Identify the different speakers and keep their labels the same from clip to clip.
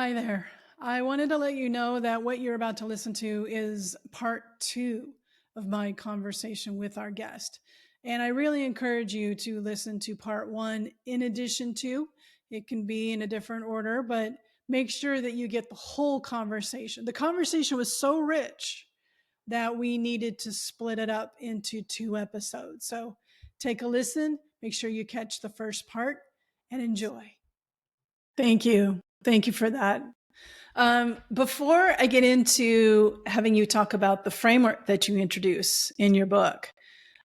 Speaker 1: Hi there. I wanted to let you know that what you're about to listen to is part two of my conversation with our guest. And I really encourage you to listen to part one in addition to. It can be in a different order, but make sure that you get the whole conversation. The conversation was so rich that we needed to split it up into two episodes. So take a listen, make sure you catch the first part, and enjoy. Thank you. Thank you for that. Before I get into having you talk about the framework that you introduce in your book,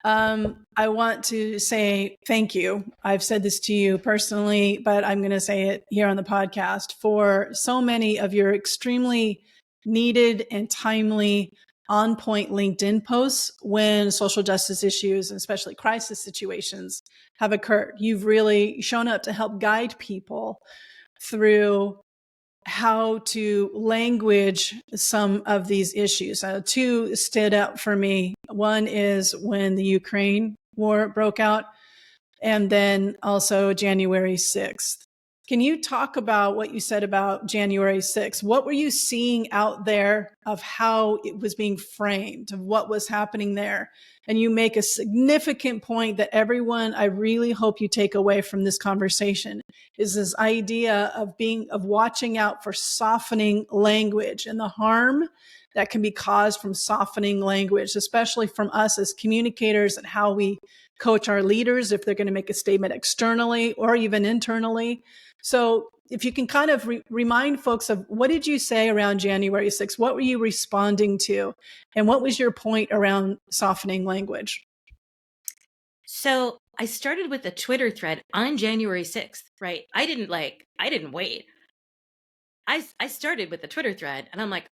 Speaker 1: I want to say thank you. I've said this to you personally, but I'm going to say it here on the podcast for so many of your extremely needed and timely on point LinkedIn posts when social justice issues, and especially crisis situations, have occurred. You've really shown up to help guide people through how to language some of these issues. Two stood out for me. One is when the Ukraine war broke out, and then also January 6th. Can you talk about what you said about January 6th? What were you seeing out there of how it was being framed, of what was happening there? And you make a significant point that everyone, I really hope you take away from this conversation, is this idea of watching out for softening language and the harm that can be caused from softening language, especially from us as communicators, and how we coach our leaders if they're going to make a statement externally or even internally. So if you can kind of remind folks of what did you say around January 6th? What were you responding to? And what was your point around softening language?
Speaker 2: So I started with a Twitter thread on January 6th, right? I didn't wait. I started with the Twitter thread and I'm like,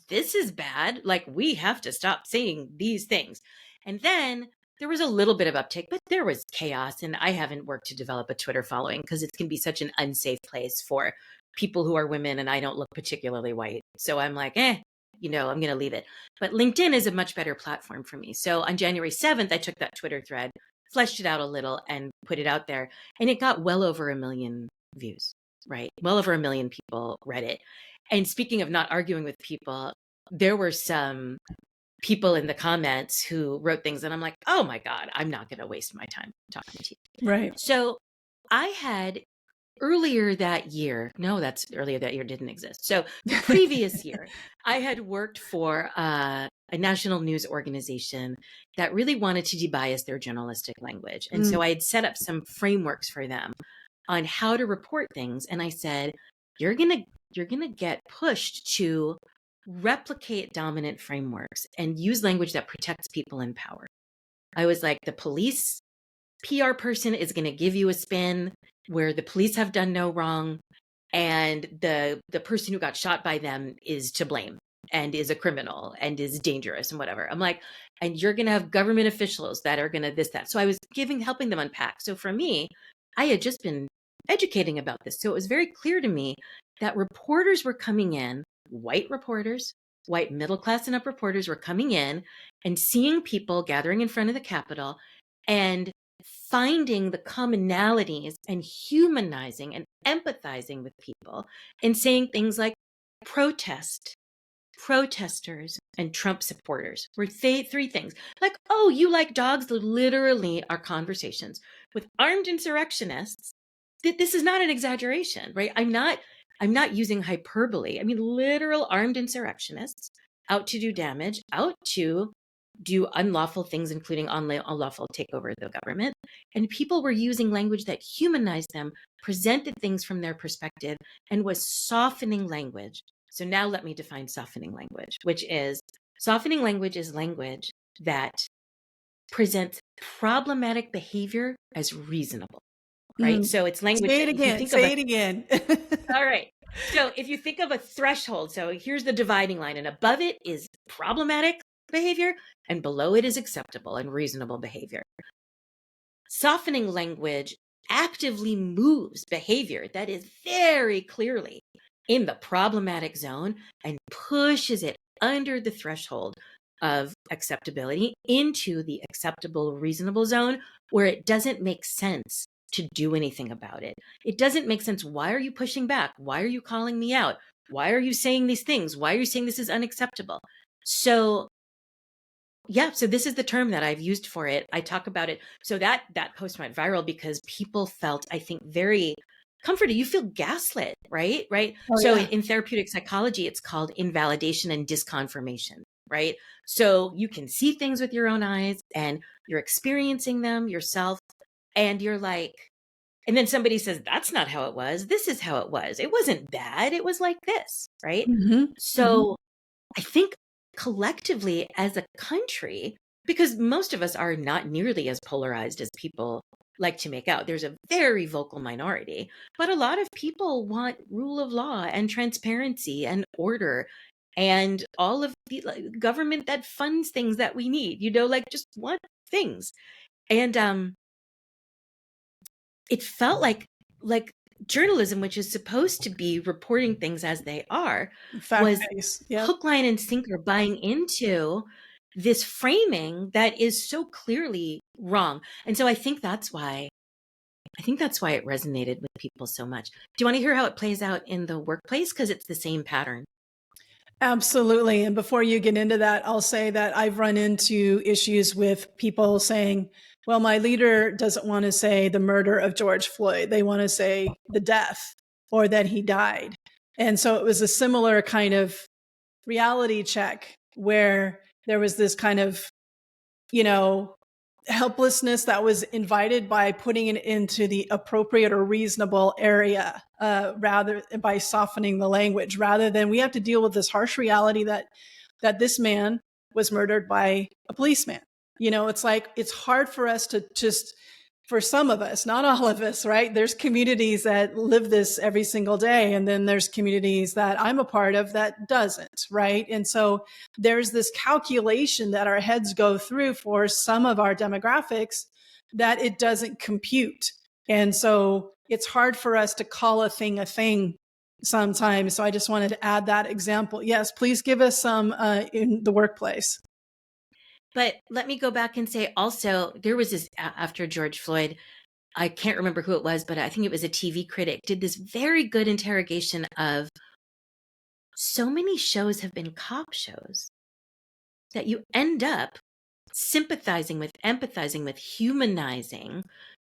Speaker 2: this is bad. Like, we have to stop saying these things. And then there was a little bit of uptick, but there was chaos. And I haven't worked to develop a Twitter following because it can be such an unsafe place for people who are women, and I don't look particularly white. So I'm like, I'm going to leave it. But LinkedIn is a much better platform for me. So on January 7th, I took that Twitter thread, fleshed it out a little, and put it out there. And it got well over 1 million views, right? Well over 1 million people read it. And speaking of not arguing with people, there were some people in the comments who wrote things and I'm like, oh my God, I'm not going to waste my time talking to you.
Speaker 1: Right.
Speaker 2: So I had earlier that year didn't exist. So the previous year, I had worked for a national news organization that really wanted to debias their journalistic language. And so I had set up some frameworks for them on how to report things. And I said, you're going to get pushed to replicate dominant frameworks and use language that protects people in power. I was like, the police PR person is going to give you a spin where the police have done no wrong, and the person who got shot by them is to blame and is a criminal and is dangerous and whatever. I'm like, and you're going to have government officials that are going to this, that. So I was helping them unpack. So for me, I had just been educating about this. So it was very clear to me that reporters were coming in, white reporters, white middle class and up reporters were coming in and seeing people gathering in front of the Capitol and finding the commonalities and humanizing and empathizing with people and saying things like protesters, and Trump supporters were three things. Like, oh, you like dogs? Literally, our conversations with armed insurrectionists. This is not an exaggeration, right? I'm not using hyperbole. I mean, literal armed insurrectionists out to do damage, out to do unlawful things, including unlawful takeover of the government. And people were using language that humanized them, presented things from their perspective, and was softening language. So now let me define softening language, which is softening language is language that presents problematic behavior as reasonable, right? So it's language.
Speaker 1: Say it again.
Speaker 2: All right. So if you think of a threshold, so here's the dividing line, and above it is problematic behavior, and below it is acceptable and reasonable behavior. Softening language actively moves behavior that is very clearly in the problematic zone and pushes it under the threshold of acceptability into the acceptable, reasonable zone where it doesn't make sense to do anything about it. It doesn't make sense. Why are you pushing back? Why are you calling me out? Why are you saying these things? Why are you saying this is unacceptable? So yeah, so this is the term that I've used for it. I talk about it. So that post went viral because people felt, I think, very comforted. You feel gaslit, right? Right.
Speaker 1: Oh,
Speaker 2: So
Speaker 1: yeah.
Speaker 2: in therapeutic psychology, it's called invalidation and disconfirmation, right? So you can see things with your own eyes and you're experiencing them yourself, and you're like, and then somebody says, that's not how it was. This is how it was. It wasn't bad. It was like this, right?
Speaker 1: Hmm. Hmm.
Speaker 2: So I think collectively as a country, because most of us are not nearly as polarized as people like to make out, there's a very vocal minority, but a lot of people want rule of law and transparency and order and all of the government that funds things that we need, like just want things. And it felt like journalism, which is supposed to be reporting things as they are, was
Speaker 1: Fact-based. Yep.
Speaker 2: hook, line, and sinker buying into this framing that is so clearly wrong. And so I think that's why it resonated with people so much. Do you want to hear how it plays out in the workplace? Because it's the same pattern.
Speaker 1: Absolutely. And before you get into that, I'll say that I've run into issues with people saying, well, my leader doesn't want to say the murder of George Floyd. They want to say the death or that he died. And so it was a similar kind of reality check where there was this kind of, helplessness that was invited by putting it into the appropriate or reasonable area, rather by softening the language, rather than we have to deal with this harsh reality that this man was murdered by a policeman. It's like, it's hard for us to just, for some of us, not all of us, right? There's communities that live this every single day. And then there's communities that I'm a part of that doesn't, right? And so there's this calculation that our heads go through for some of our demographics that it doesn't compute. And so it's hard for us to call a thing sometimes. So I just wanted to add that example. Yes, please give us some in the workplace.
Speaker 2: But let me go back and say also, there was this after George Floyd, I can't remember who it was, but I think it was a TV critic, did this very good interrogation of so many shows have been cop shows that you end up sympathizing with, empathizing with, humanizing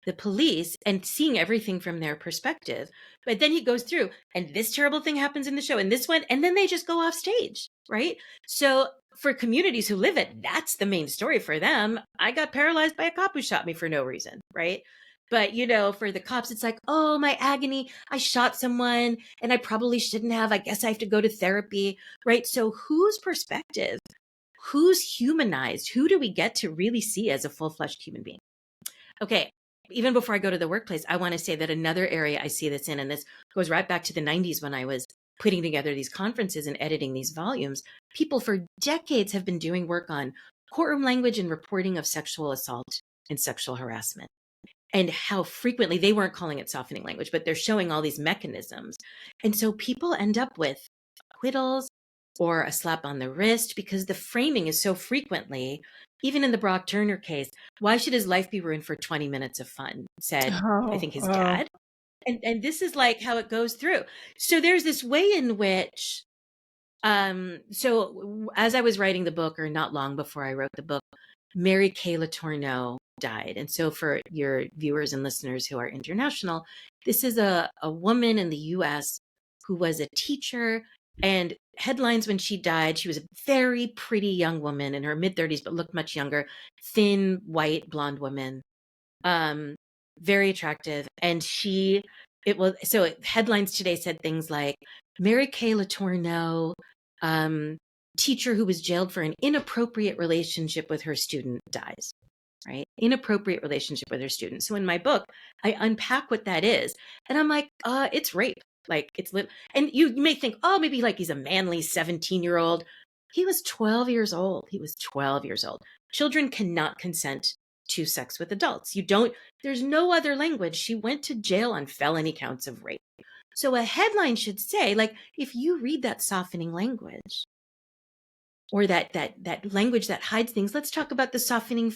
Speaker 2: the police and seeing everything from their perspective. But then he goes through, and this terrible thing happens in the show, and this one, and then they just go off stage, right? So for communities who live it, that's the main story for them. I got paralyzed by a cop who shot me for no reason, right? But, for the cops, it's like, oh, my agony, I shot someone and I probably shouldn't have. I guess I have to go to therapy, right? So whose perspective, who's humanized? Who do we get to really see as a full-fleshed human being? Okay, even before I go to the workplace, I want to say that another area I see this in, and this goes right back to the 90s when I was putting together these conferences and editing these volumes, people for decades have been doing work on courtroom language and reporting of sexual assault and sexual harassment. And how frequently, they weren't calling it softening language, but they're showing all these mechanisms. And so people end up with acquittals or a slap on the wrist because the framing is so frequently, even in the Brock Turner case, why should his life be ruined for 20 minutes of fun? Said, I think, his
Speaker 1: Oh.
Speaker 2: dad. And this is like how it goes through. So there's this way in which, so as I was writing the book, or not long before I wrote the book, Mary Kay Letourneau died. And so for your viewers and listeners who are international, this is a woman in the US who was a teacher, and headlines when she died, she was a very pretty young woman in her mid-30s, but looked much younger, thin, white, blonde woman, very attractive. And headlines today said things like, Mary Kay Letourneau, teacher who was jailed for an inappropriate relationship with her student, dies. Right? Inappropriate relationship with her student. So in my book, I unpack what that is. And I'm like, it's rape. Like and you may think, oh, maybe like he's a manly 17-year-old. He was 12 years old. He was 12 years old. Children cannot consent to sex with adults. There's no other language. She went to jail on felony counts of rape. So a headline should say, like, if you read that softening language, or that language that hides things. Let's talk about the softening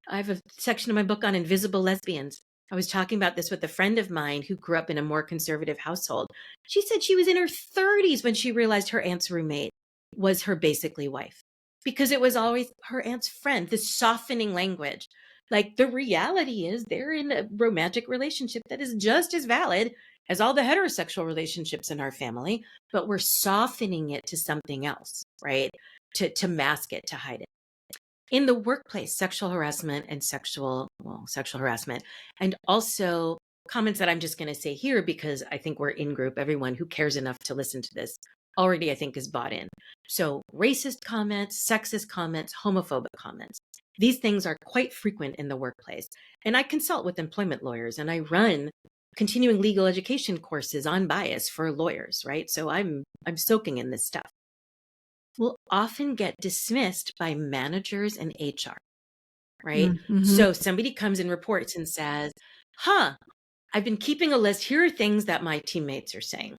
Speaker 2: I have a section of my book on invisible lesbians. I was talking about this with a friend of mine who grew up in a more conservative household. She said she was in her 30s when she realized her aunt's roommate was her basically wife, because it was always her aunt's friend, this softening language. Like, the reality is they're in a romantic relationship that is just as valid as all the heterosexual relationships in our family, but we're softening it to something else, right? To mask it, to hide it. In the workplace, sexual harassment and sexual harassment, and also comments that I'm just going to say here because I think we're in group. Everyone who cares enough to listen to this already, I think, is bought in. So racist comments, sexist comments, homophobic comments. These things are quite frequent in the workplace. And I consult with employment lawyers, and I run continuing legal education courses on bias for lawyers, right? So I'm soaking in this stuff. Will often get dismissed by managers and HR, right?
Speaker 1: Mm-hmm.
Speaker 2: So somebody comes and reports and says, I've been keeping a list. Here are things that my teammates are saying.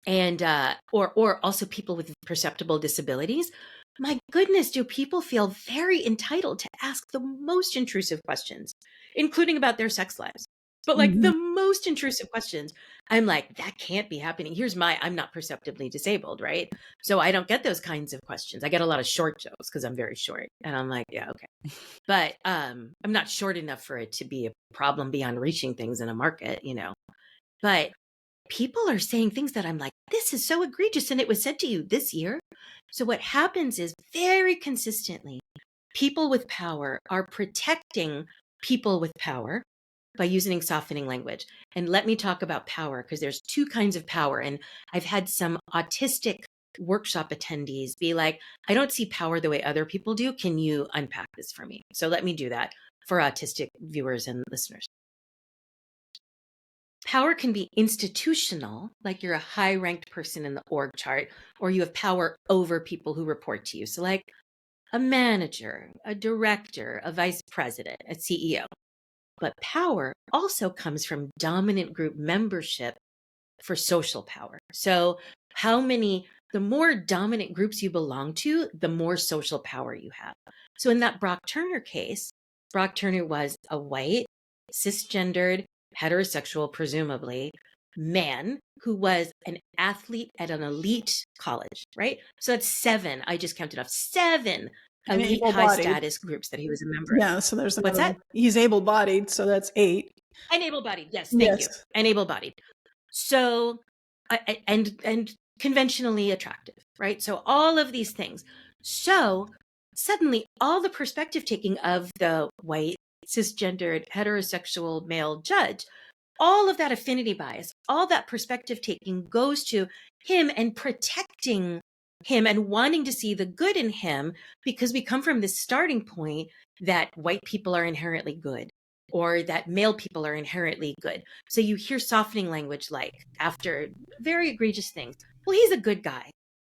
Speaker 2: And, or also people with perceptible disabilities. My goodness, do people feel very entitled to ask the most intrusive questions, including about their sex lives? But like
Speaker 1: Mm-hmm.
Speaker 2: the most intrusive questions, I'm like, that can't be happening. I'm not perceptibly disabled, right? So I don't get those kinds of questions. I get a lot of short jokes because I'm very short. And I'm like, yeah, okay. But I'm not short enough for it to be a problem beyond reaching things in a market, But people are saying things that I'm like, this is so egregious. And it was said to you this year. So what happens is, very consistently, people with power are protecting people with power by using softening language. And let me talk about power, because there's two kinds of power. And I've had some autistic workshop attendees be like, I don't see power the way other people do. Can you unpack this for me? So let me do that for autistic viewers and listeners. Power can be institutional, like you're a high-ranked person in the org chart, or you have power over people who report to you. So like a manager, a director, a vice president, a CEO. But power also comes from dominant group membership for social power. So the more dominant groups you belong to, the more social power you have. So in that Brock Turner case, Brock Turner was a white, cisgendered, heterosexual, presumably, man who was an athlete at an elite college, right? So that's 7. I just counted off 7
Speaker 1: And
Speaker 2: elite high
Speaker 1: able-bodied.
Speaker 2: status groups that he was a member of.
Speaker 1: Yeah, so there's
Speaker 2: What's
Speaker 1: another
Speaker 2: that?
Speaker 1: one. He's able-bodied, so that's 8.
Speaker 2: And able-bodied. Yes, thank you.
Speaker 1: Yes.
Speaker 2: And able-bodied. So, and conventionally attractive, right? So all of these things. So suddenly all the perspective taking of the white, cisgendered, heterosexual male judge, all of that affinity bias, all that perspective taking goes to him and protecting him and wanting to see the good in him, because we come from this starting point that white people are inherently good, or that male people are inherently good. So you hear softening language like, after very egregious things, well, he's a good guy.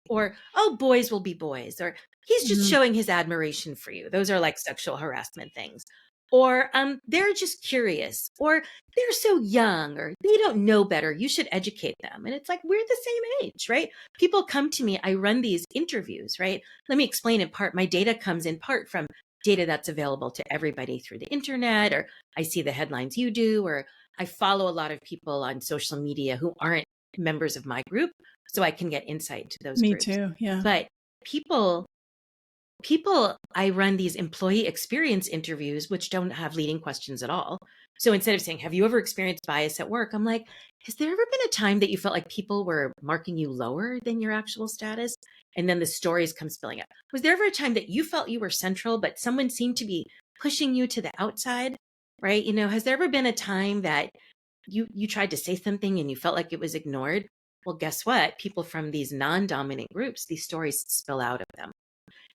Speaker 2: Or, oh, boys will be boys. Or he's just showing his admiration for you. Those are like sexual harassment things. Or they're just curious. Or they're so young. Or they don't know better. You should educate them. And it's like, we're the same age, right? People come to me. I run these interviews, right? Let me explain in part. My data comes in part from data that's available to everybody through the internet, or I see the headlines you do, or I follow a lot of people on social media who aren't members of my group, so I can get insight to those
Speaker 1: Me
Speaker 2: groups.
Speaker 1: too, yeah.
Speaker 2: But people, I run these employee experience interviews, which don't have leading questions at all. So instead of saying, have you ever experienced bias at work? I'm like, has there ever been a time that you felt like people were marking you lower than your actual status? And then the stories come spilling up. Was there ever a time that you felt you were central, but someone seemed to be pushing you to the outside, right? Has there ever been a time that you tried to say something and you felt like it was ignored? Well, guess what? People from these non-dominant groups, these stories spill out of them.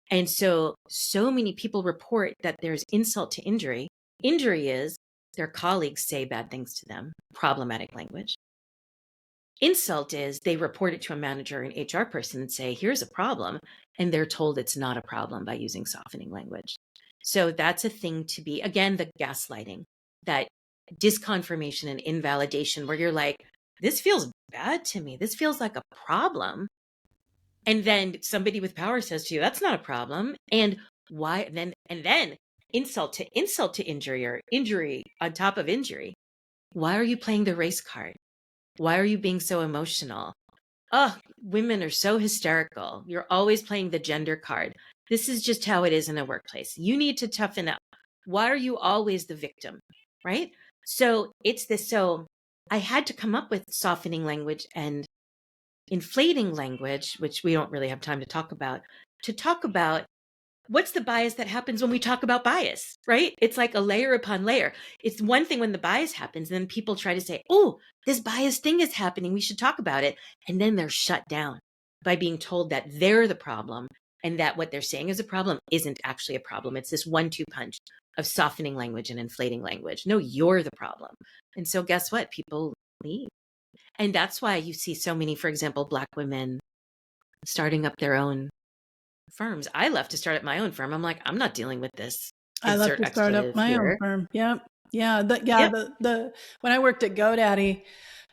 Speaker 2: And so many people report that there's insult to injury. Injury is their colleagues say bad things to them, problematic language. Insult is they report it to a manager or an HR person and say, here's a problem. And they're told it's not a problem by using softening language. So that's a thing to be, again, the gaslighting, that disconfirmation and invalidation, where you're like, this feels bad to me. This feels like a problem. And then somebody with power says to you, that's not a problem. And why? And then insult to injury, or injury on top of injury. Why are you playing the race card? Why are you being so emotional? Oh, women are so hysterical. You're always playing the gender card. This is just how it is in a workplace. You need to toughen up. Why are you always the victim? Right? So it's this. So I had to come up with softening language and inflating language, which we don't really have time to talk about what's the bias that happens when we talk about bias, right? It's like a layer upon layer. It's one thing when the bias happens, and then people try to say, oh, this bias thing is happening, we should talk about it. And then they're shut down by being told that they're the problem and that what they're saying is a problem isn't actually a problem. It's this 1-2 punch of softening language and inflating language. No, you're the problem. And so guess what? People leave. And that's why you see so many, for example, Black women starting up their own firms. I left to start up my own firm. I'm like, I'm not dealing with this.
Speaker 1: I love
Speaker 2: Insert
Speaker 1: to start up
Speaker 2: expletive
Speaker 1: my own
Speaker 2: here.
Speaker 1: firm. Yep. Yeah.
Speaker 2: Yep.
Speaker 1: The when I worked at GoDaddy,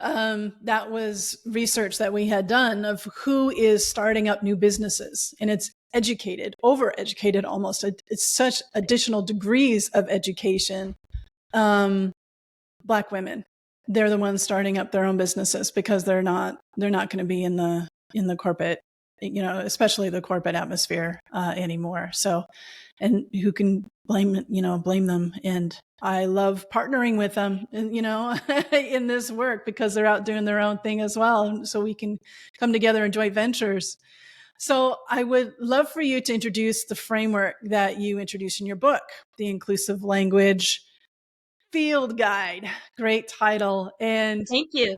Speaker 1: that was research that we had done of who is starting up new businesses, and it's educated, overeducated almost. It's such additional degrees of education. Black women, they're the ones starting up their own businesses because they're not going to be in the corporate, especially the corporate atmosphere anymore. So, and who can blame them? And I love partnering with them, in this work because they're out doing their own thing as well. So we can come together in joint ventures. So I would love for you to introduce the framework that you introduce in your book, The Inclusive Language Field Guide. Great title. And
Speaker 2: Thank you.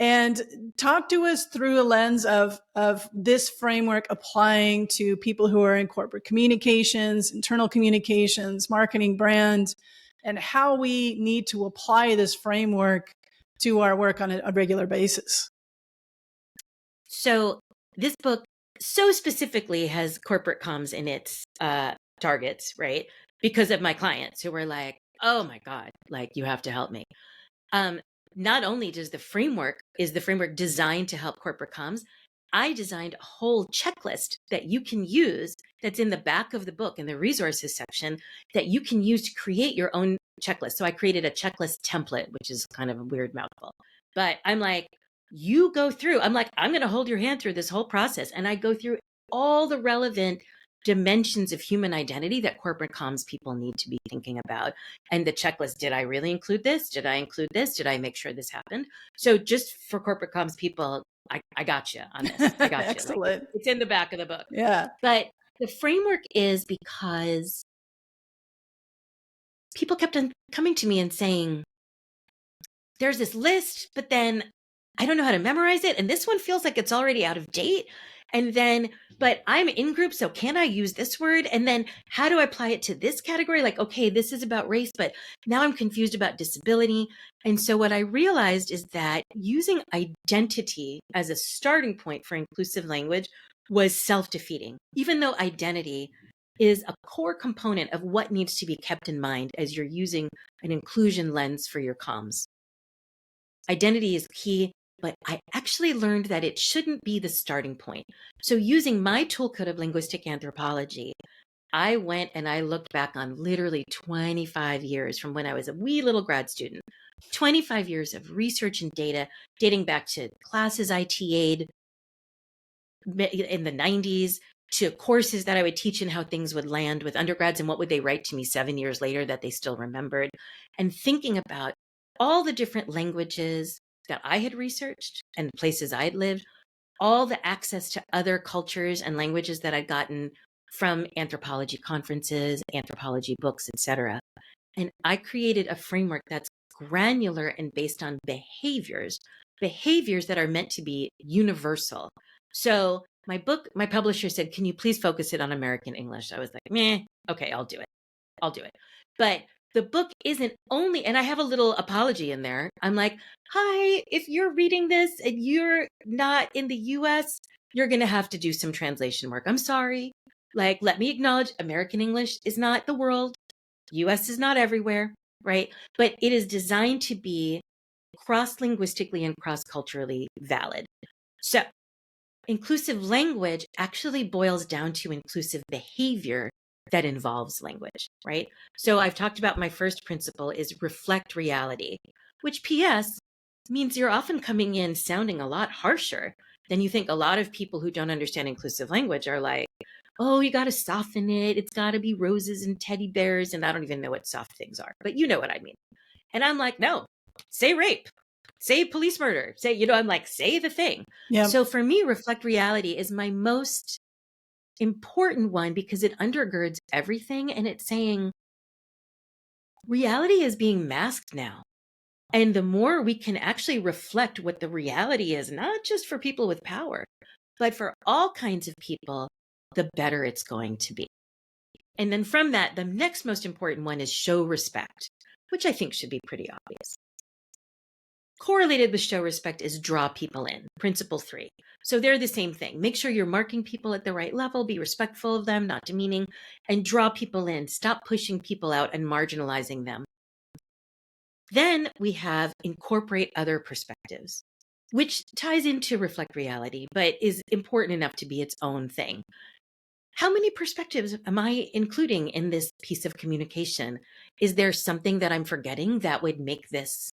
Speaker 1: And talk to us through a lens of this framework applying to people who are in corporate communications, internal communications, marketing, brand, and how we need to apply this framework to our work on a regular basis.
Speaker 2: So this book so specifically has corporate comms in its targets, right? Because of my clients who were like, oh my God, like you have to help me. Not only is the framework designed to help corporate comms, I designed a whole checklist that you can use that's in the back of the book in the resources section that you can use to create your own checklist. So I created a checklist template, which is kind of a weird mouthful, but I'm like, you go through, I'm like, I'm going to hold your hand through this whole process. And I go through all the relevant dimensions of human identity that corporate comms people need to be thinking about. And the checklist, did I really include this? Did I include this? Did I make sure this happened? So just for corporate comms people, I got you on this. I got you.
Speaker 1: Excellent.
Speaker 2: Like, it's in the back of the book.
Speaker 1: Yeah.
Speaker 2: But the framework is because people kept on coming to me and saying, there's this list, but then I don't know how to memorize it. And this one feels like it's already out of date. And then, but I'm in group, so can I use this word? And then how do I apply it to this category? Like, okay, this is about race, but now I'm confused about disability. And so what I realized is that using identity as a starting point for inclusive language was self-defeating, even though identity is a core component of what needs to be kept in mind as you're using an inclusion lens for your comms. Identity is key, but I actually learned that it shouldn't be the starting point. So using my toolkit of linguistic anthropology, I went and I looked back on literally 25 years from when I was a wee little grad student, 25 years of research and data dating back to classes I TA'd in the 90s, to courses that I would teach and how things would land with undergrads and what would they write to me 7 years later that they still remembered, and thinking about all the different languages that I had researched and places I had lived, all the access to other cultures and languages that I'd gotten from anthropology conferences, anthropology books, etc. And I created a framework that's granular and based on behaviors that are meant to be universal. So my book, my publisher said, can you please focus it on American English? I was like, meh, okay, I'll do it. But the book isn't only, and I have a little apology in there. I'm like, hi, if you're reading this and you're not in the US, you're going to have to do some translation work. I'm sorry. Like, let me acknowledge American English is not the world. US is not everywhere, right? But it is designed to be cross-linguistically and cross-culturally valid. So inclusive language actually boils down to inclusive behavior that involves language, right? So I've talked about my first principle is reflect reality, which PS means you're often coming in sounding a lot harsher than you think. A lot of people who don't understand inclusive language are like, oh, you got to soften it. It's got to be roses and teddy bears. And I don't even know what soft things are, but you know what I mean. And I'm like, no, say rape, say police murder, say, I'm like, say the thing.
Speaker 1: Yeah.
Speaker 2: So for me, reflect reality is my most important one because it undergirds everything. And it's saying reality is being masked now. And the more we can actually reflect what the reality is, not just for people with power, but for all kinds of people, the better it's going to be. And then from that, the next most important one is show respect, which I think should be pretty obvious. Correlated with show respect is draw people in, principle 3. So they're the same thing. Make sure you're marking people at the right level, be respectful of them, not demeaning, and draw people in. Stop pushing people out and marginalizing them. Then we have incorporate other perspectives, which ties into reflect reality, but is important enough to be its own thing. How many perspectives am I including in this piece of communication? Is there something that I'm forgetting that would make this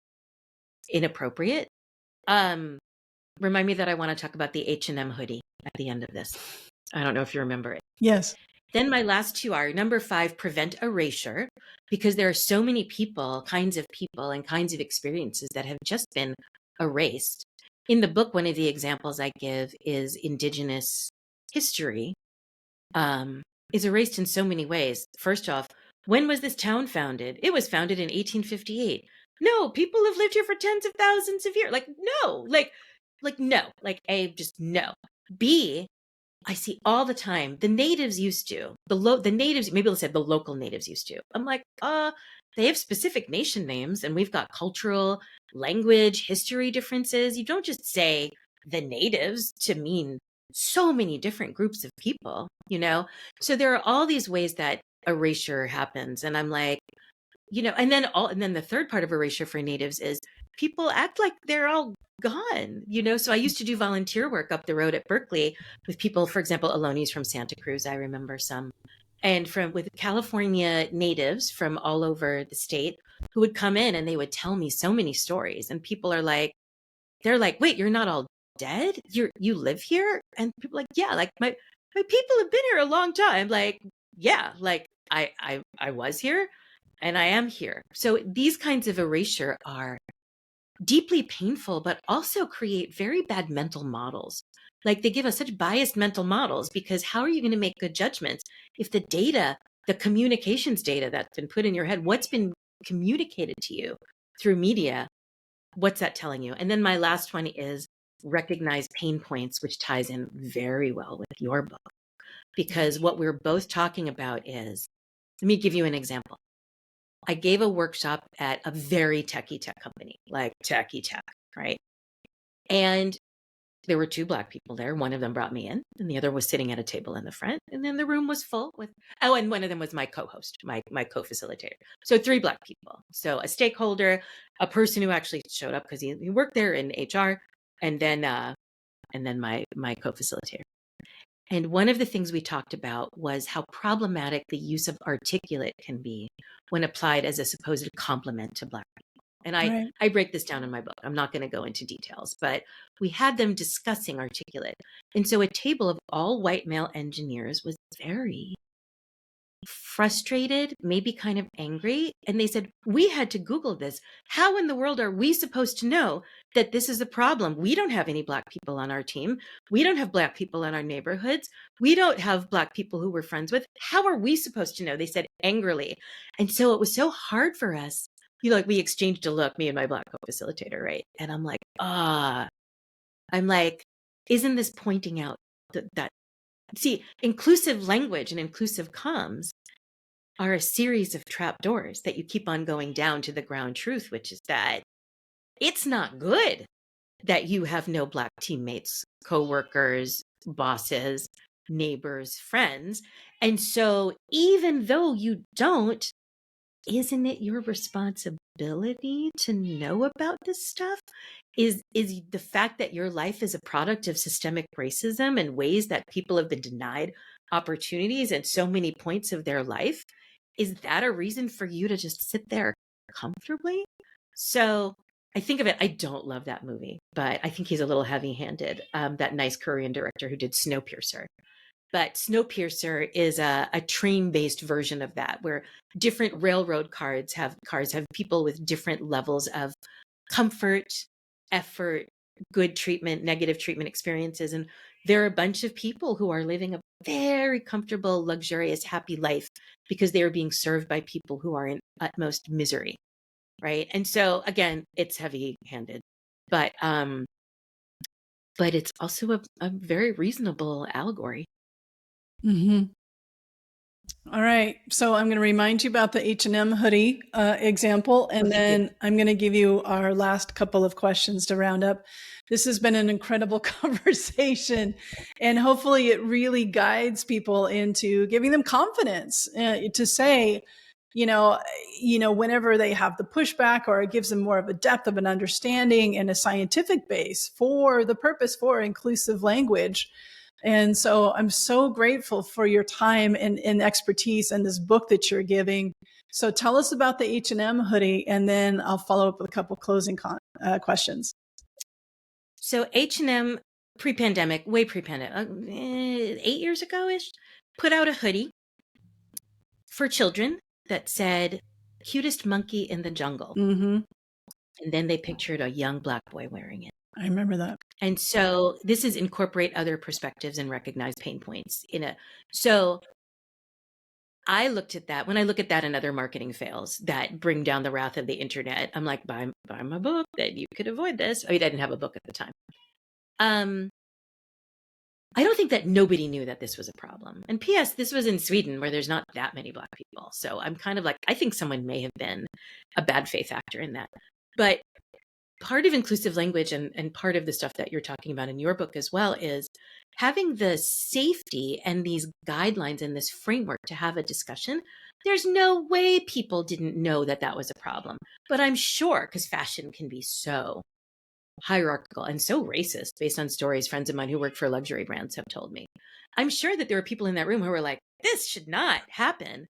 Speaker 2: inappropriate? Remind me that I want to talk about the H&M hoodie at the end of this. I don't know if you remember it.
Speaker 1: Yes.
Speaker 2: Then my last two are number 5, prevent erasure, because there are so many people, kinds of people and kinds of experiences that have just been erased. In the book, one of the examples I give is Indigenous history is erased in so many ways. First off, when was this town founded? It was founded in 1858. No, people have lived here for tens of thousands of years. Like, no, no, A, just no. B, I see all the time. The natives used to, the natives, maybe let's say the local natives used to. I'm like, they have specific nation names and we've got cultural, language, history differences. You don't just say the natives to mean so many different groups of people, So there are all these ways that erasure happens. And I'm like, and then the third part of erasure for natives is people act like they're all gone, So I used to do volunteer work up the road at Berkeley with people, for example, Ohloni's from Santa Cruz, I remember some, and with California natives from all over the state who would come in and they would tell me so many stories. And people are like, they're like, wait, you're not all dead? You live here? And people are like, yeah, like my people have been here a long time. Like, yeah, like I was here and I am here. So these kinds of erasure are deeply painful, but also create very bad mental models. Like they give us such biased mental models because how are you going to make good judgments if the data, the communications data that's been put in your head, what's been communicated to you through media, what's that telling you? And then my last one is recognize pain points, which ties in very well with your book. Because what we're both talking about is, let me give you an example. I gave a workshop at a very techie tech company, like techie tech, right? And there were 2 Black people there. One of them brought me in and the other was sitting at a table in the front. And then the room was full with, and one of them was my co-host, my co-facilitator. So 3 Black people. So a stakeholder, a person who actually showed up because he worked there in HR, and then my co-facilitator. And one of the things we talked about was how problematic the use of articulate can be when applied as a supposed complement to Black people. And I break this down in my book. I'm not going to go into details, but we had them discussing articulate. And so a table of all white male engineers was very frustrated, maybe kind of angry. And they said, we had to Google this. How in the world are we supposed to know that this is a problem? We don't have any Black people on our team. We don't have Black people in our neighborhoods. We don't have Black people who we're friends with. How are we supposed to know? They said angrily. And so it was so hard for us. We exchanged a look, me and my Black co-facilitator, right? And I'm like, isn't this pointing out that see, inclusive language and inclusive comms are a series of trapdoors that you keep on going down to the ground truth, which is that it's not good that you have no Black teammates, coworkers, bosses, neighbors, friends. And so even though you don't, isn't it your responsibility to know about this stuff? Is the fact that your life is a product of systemic racism and ways that people have been denied opportunities at so many points of their life. Is that a reason for you to just sit there comfortably? So I think of it, I don't love that movie, but I think he's a little heavy-handed, that nice Korean director who did Snowpiercer. But Snowpiercer is a train-based version of that, where different railroad cars have people with different levels of comfort, effort, good treatment, negative treatment experiences. And there are a bunch of people who are living a very comfortable, luxurious, happy life because they are being served by people who are in utmost misery. Right. And so again, it's heavy-handed, but it's also a very reasonable allegory.
Speaker 1: Mm-hmm. All right. So I'm going to remind you about the H&M hoodie example, and
Speaker 2: Oh, thank you.
Speaker 1: then I'm going to give you our last couple of questions to round up. This has been an incredible conversation, and hopefully it really guides people into giving them confidence to say, whenever they have the pushback, or it gives them more of a depth of an understanding and a scientific base for the purpose for inclusive language. And so I'm so grateful for your time and expertise and this book that you're giving. So tell us about the H&M hoodie, and then I'll follow up with a couple closing questions.
Speaker 2: So H&M pre-pandemic, way pre-pandemic, 8 years ago-ish, put out a hoodie for children that said, "Cutest monkey in the jungle."
Speaker 1: Mm-hmm.
Speaker 2: And then they pictured a young Black boy wearing it.
Speaker 1: I remember that.
Speaker 2: And so this is incorporate other perspectives and recognize pain points so I looked at that. When I look at that and other marketing fails that bring down the wrath of the internet, I'm like, buy my book, that you could avoid this. I mean, I didn't have a book at the time. I don't think that nobody knew that this was a problem. And P.S., this was in Sweden where there's not that many Black people. So I'm kind of like, I think someone may have been a bad faith actor in that. But part of inclusive language and part of the stuff that you're talking about in your book as well is having the safety and these guidelines and this framework to have a discussion. There's no way people didn't know that that was a problem. But I'm sure, because fashion can be so hierarchical and so racist based on stories friends of mine who work for luxury brands have told me. I'm sure that there were people in that room who were like, this should not happen,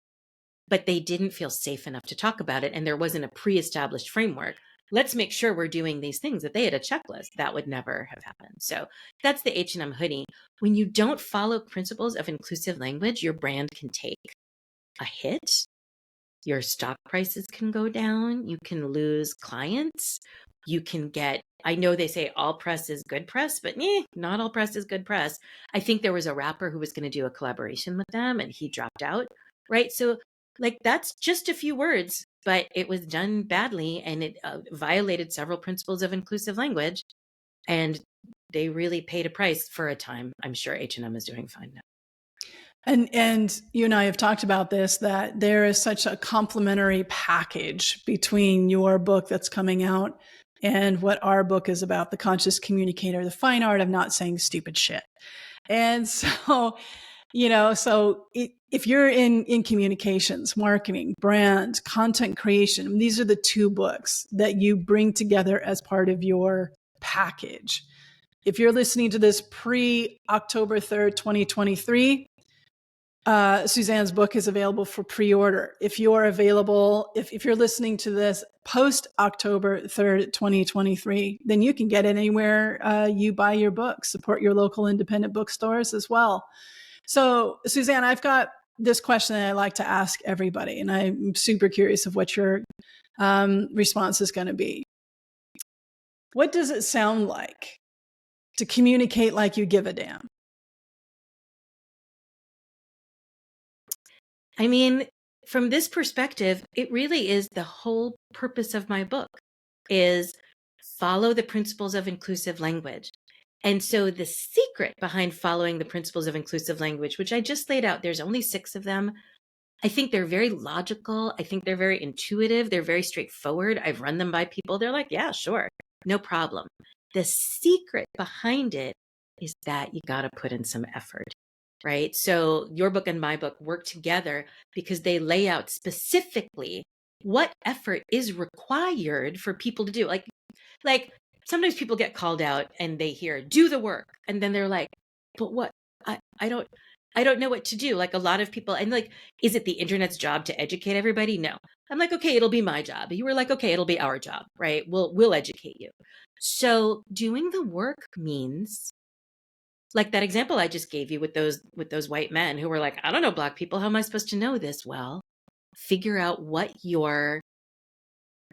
Speaker 2: but they didn't feel safe enough to talk about it. And there wasn't a pre-established framework. Let's make sure we're doing these things. That they had a checklist, that would never have happened. So that's the H&M hoodie. When you don't follow principles of inclusive language, your brand can take a hit. Your stock prices can go down. You can lose clients. You can get, I know they say all press is good press, but not all press is good press. I think there was a rapper who was going to do a collaboration with them and he dropped out, right? So like, that's just a few words, but it was done badly and it violated several principles of inclusive language. And they really paid a price for a time. I'm sure H&M is doing fine now.
Speaker 1: And you and I have talked about this, that there is such a complementary package between your book that's coming out and what our book is about, The Conscious Communicator, the fine art of not saying stupid shit. And so, if you're in communications, marketing, brand, content creation, these are the two books that you bring together as part of your package. If you're listening to this pre-October 3rd, 2023, Suzanne's book is available for pre-order. If you're listening to this post October 3rd, 2023, then you can get it anywhere you buy your books. Support your local independent bookstores as well. So, Suzanne, I've got this question that I like to ask everybody, and I'm super curious of what your response is going to be. What does it sound like to communicate like you give a damn?
Speaker 2: I mean, from this perspective, it really is the whole purpose of my book is follow the principles of inclusive language. And so the secret behind following the principles of inclusive language, which I just laid out, there's only 6 of them. I think they're very logical. I think they're very intuitive. They're very straightforward. I've run them by people. They're like, yeah, sure, no problem. The secret behind it is that you got to put in some effort. Right? So your book and my book work together because they lay out specifically what effort is required for people to do. Like sometimes people get called out and they hear, do the work. And then they're like, but what? I don't, I don't know what to do. Like a lot of people, and like, is it the internet's job to educate everybody? No. I'm like, okay, it'll be my job. You were like, okay, it'll be our job, right? We'll educate you. So doing the work means, like that example I just gave you with those white men who were like, I don't know Black people. How am I supposed to know this? Well, figure out what your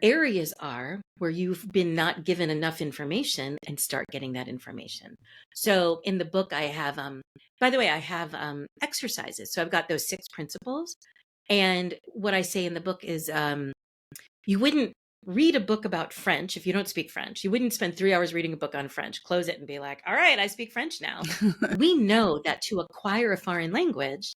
Speaker 2: areas are where you've been not given enough information and start getting that information. So in the book, I have, by the way, I have exercises. So I've got those 6 principles. And what I say in the book is you wouldn't read a book about French if you don't speak French. You wouldn't spend 3 hours reading a book on French, close it and be like, all right, I speak French now. We know that to acquire a foreign language,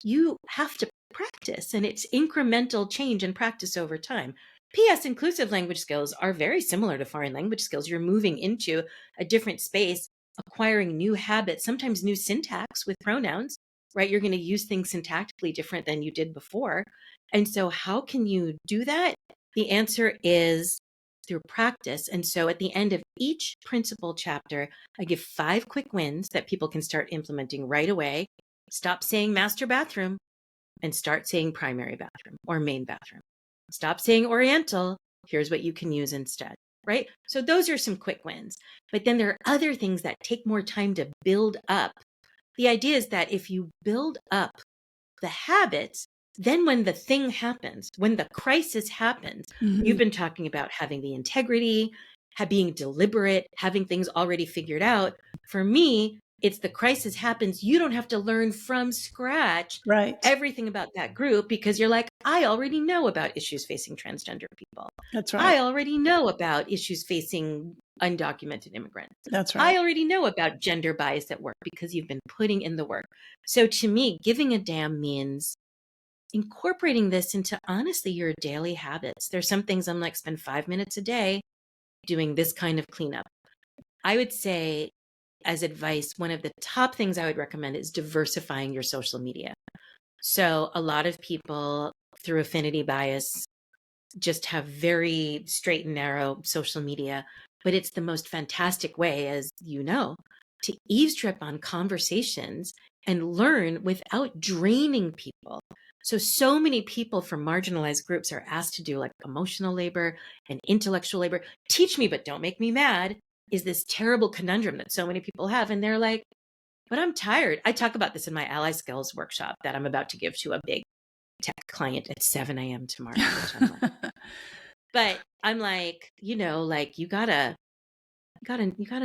Speaker 2: you have to practice, and it's incremental change and practice over time. P.S. Inclusive language skills are very similar to foreign language skills. You're moving into a different space, acquiring new habits, sometimes new syntax with pronouns, right? You're going to use things syntactically different than you did before. And so how can you do that? The answer is through practice. And so at the end of each principle chapter, I give 5 quick wins that people can start implementing right away. Stop saying master bathroom and start saying primary bathroom or main bathroom. Stop saying Oriental. Here's what you can use instead, right? So those are some quick wins. But then there are other things that take more time to build up. The idea is that if you build up the habits, then when the thing happens, when the crisis happens, you've been talking about having the integrity, being deliberate, having things already figured out. For me, it's the crisis happens. You don't have to learn from scratch everything about that group because you're like, I already know about issues facing transgender people.
Speaker 1: That's right.
Speaker 2: I already know about issues facing undocumented immigrants.
Speaker 1: That's right.
Speaker 2: I already know about gender bias at work because you've been putting in the work. So to me, giving a damn means incorporating this into honestly your daily habits. There's some things I'm like, spend 5 minutes a day doing this kind of cleanup. I would say, as advice, one of the top things I would recommend is diversifying your social media. So a lot of people through affinity bias just have very straight and narrow social media, but it's the most fantastic way, as you know, to eavesdrop on conversations and learn without draining people. So many people from marginalized groups are asked to do like emotional labor and intellectual labor. Teach me, but don't make me mad is this terrible conundrum that so many people have. And they're like, but I'm tired. I talk about this in my ally skills workshop that I'm about to give to a big tech client at 7 a.m. tomorrow. But I'm like, like you gotta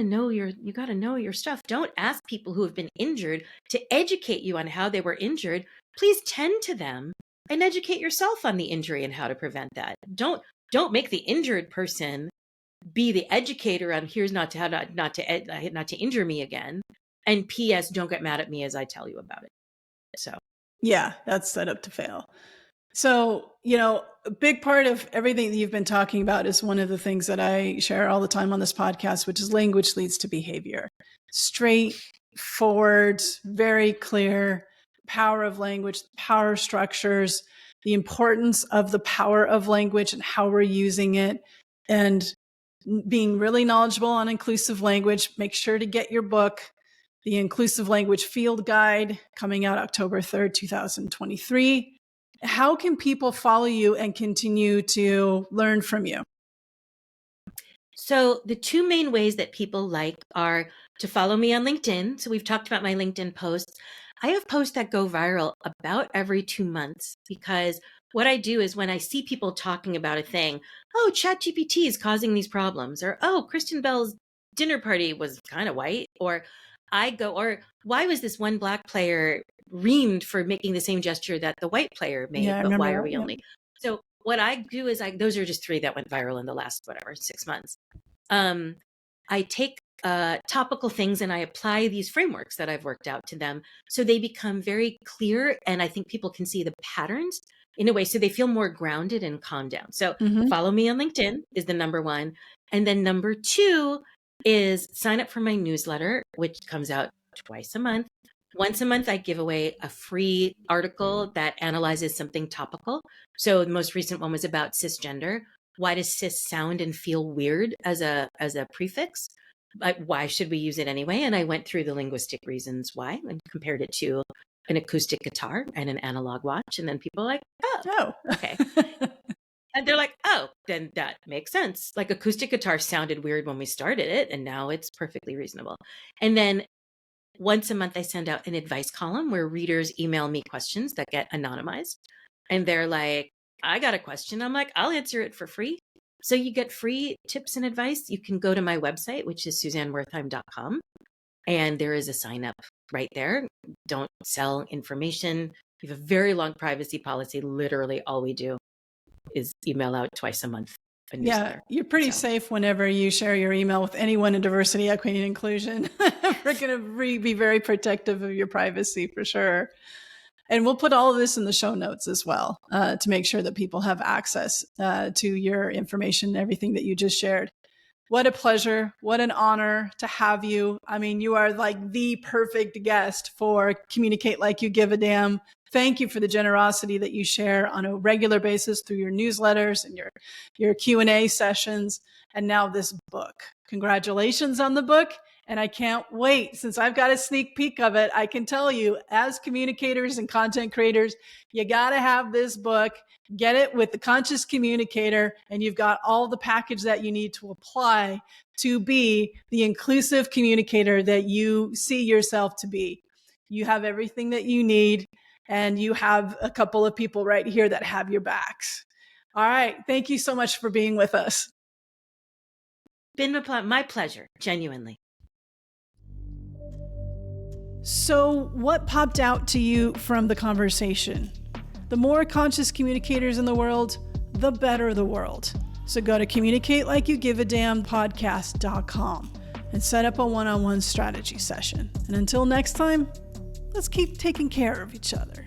Speaker 2: know your stuff. Don't ask people who have been injured to educate you on how they were injured. Please tend to them and educate yourself on the injury and how to prevent that. Don't make the injured person be the educator on here's not to injure me again. And P.S. don't get mad at me as I tell you about it. So
Speaker 1: yeah, that's set up to fail. So, a big part of everything that you've been talking about is one of the things that I share all the time on this podcast, which is language leads to behavior. Straightforward, very clear, power of language, power structures, the importance of the power of language and how we're using it, and being really knowledgeable on inclusive language. Make sure to get your book, The Inclusive Language Field Guide, coming out October 3rd, 2023. How can people follow you and continue to learn from you?
Speaker 2: So the 2 main ways that people are to follow me on LinkedIn. So we've talked about my LinkedIn posts. I have posts that go viral about every 2 months because what I do is when I see people talking about a thing, oh, ChatGPT is causing these problems, or oh, Kristen Bell's dinner party was kind of white, or why was this one Black player reamed for making the same gesture that the white player made,
Speaker 1: Yeah, I
Speaker 2: but
Speaker 1: remember
Speaker 2: why are
Speaker 1: that,
Speaker 2: we
Speaker 1: yeah.
Speaker 2: only? So what I do is those are just 3 that went viral in the last, 6 months. I take topical things and I apply these frameworks that I've worked out to them so they become very clear. And I think people can see the patterns in a way so they feel more grounded and calm down. So follow me on LinkedIn is the number 1. And then number 2 is sign up for my newsletter, which comes out twice a month. Once a month, I give away a free article that analyzes something topical. So the most recent one was about cisgender. Why does cis sound and feel weird as a prefix? But why should we use it anyway? And I went through the linguistic reasons why and compared it to an acoustic guitar and an analog watch. And then people are like, oh,
Speaker 1: Oh,
Speaker 2: okay. And they're like, oh, then that makes sense. Like acoustic guitar sounded weird when we started it, and now it's perfectly reasonable. And then once a month, I send out an advice column where readers email me questions that get anonymized. And they're like, I got a question. I'm like, I'll answer it for free. So you get free tips and advice. You can go to my website, which is SuzanneWertheim.com. And there is a sign up right there. Don't sell information. We have a very long privacy policy. Literally all we do is email out twice a month.
Speaker 1: Yeah, you're pretty safe whenever you share your email with anyone in diversity, equity, and inclusion. We're going to be very protective of your privacy for sure. And we'll put all of this in the show notes as well to make sure that people have access to your information and everything that you just shared. What a pleasure. What an honor to have you. I mean, you are like the perfect guest for Communicate Like You Give a Damn. Thank you for the generosity that you share on a regular basis through your newsletters and your Q&A sessions, and now this book. Congratulations on the book. And I can't wait. Since I've got a sneak peek of it, I can tell you, as communicators and content creators, you got to have this book. Get it with the Conscious Communicator, and you've got all the package that you need to apply to be the inclusive communicator that you see yourself to be. You have everything that you need, and you have a couple of people right here that have your backs. All right. Thank you so much for being with us.
Speaker 2: Been my pleasure, genuinely.
Speaker 1: So what popped out to you from the conversation? The more conscious communicators in the world, the better the world. So go to communicatelikeyougiveadamnpodcast.com and set up a one-on-one strategy session. And until next time, let's keep taking care of each other.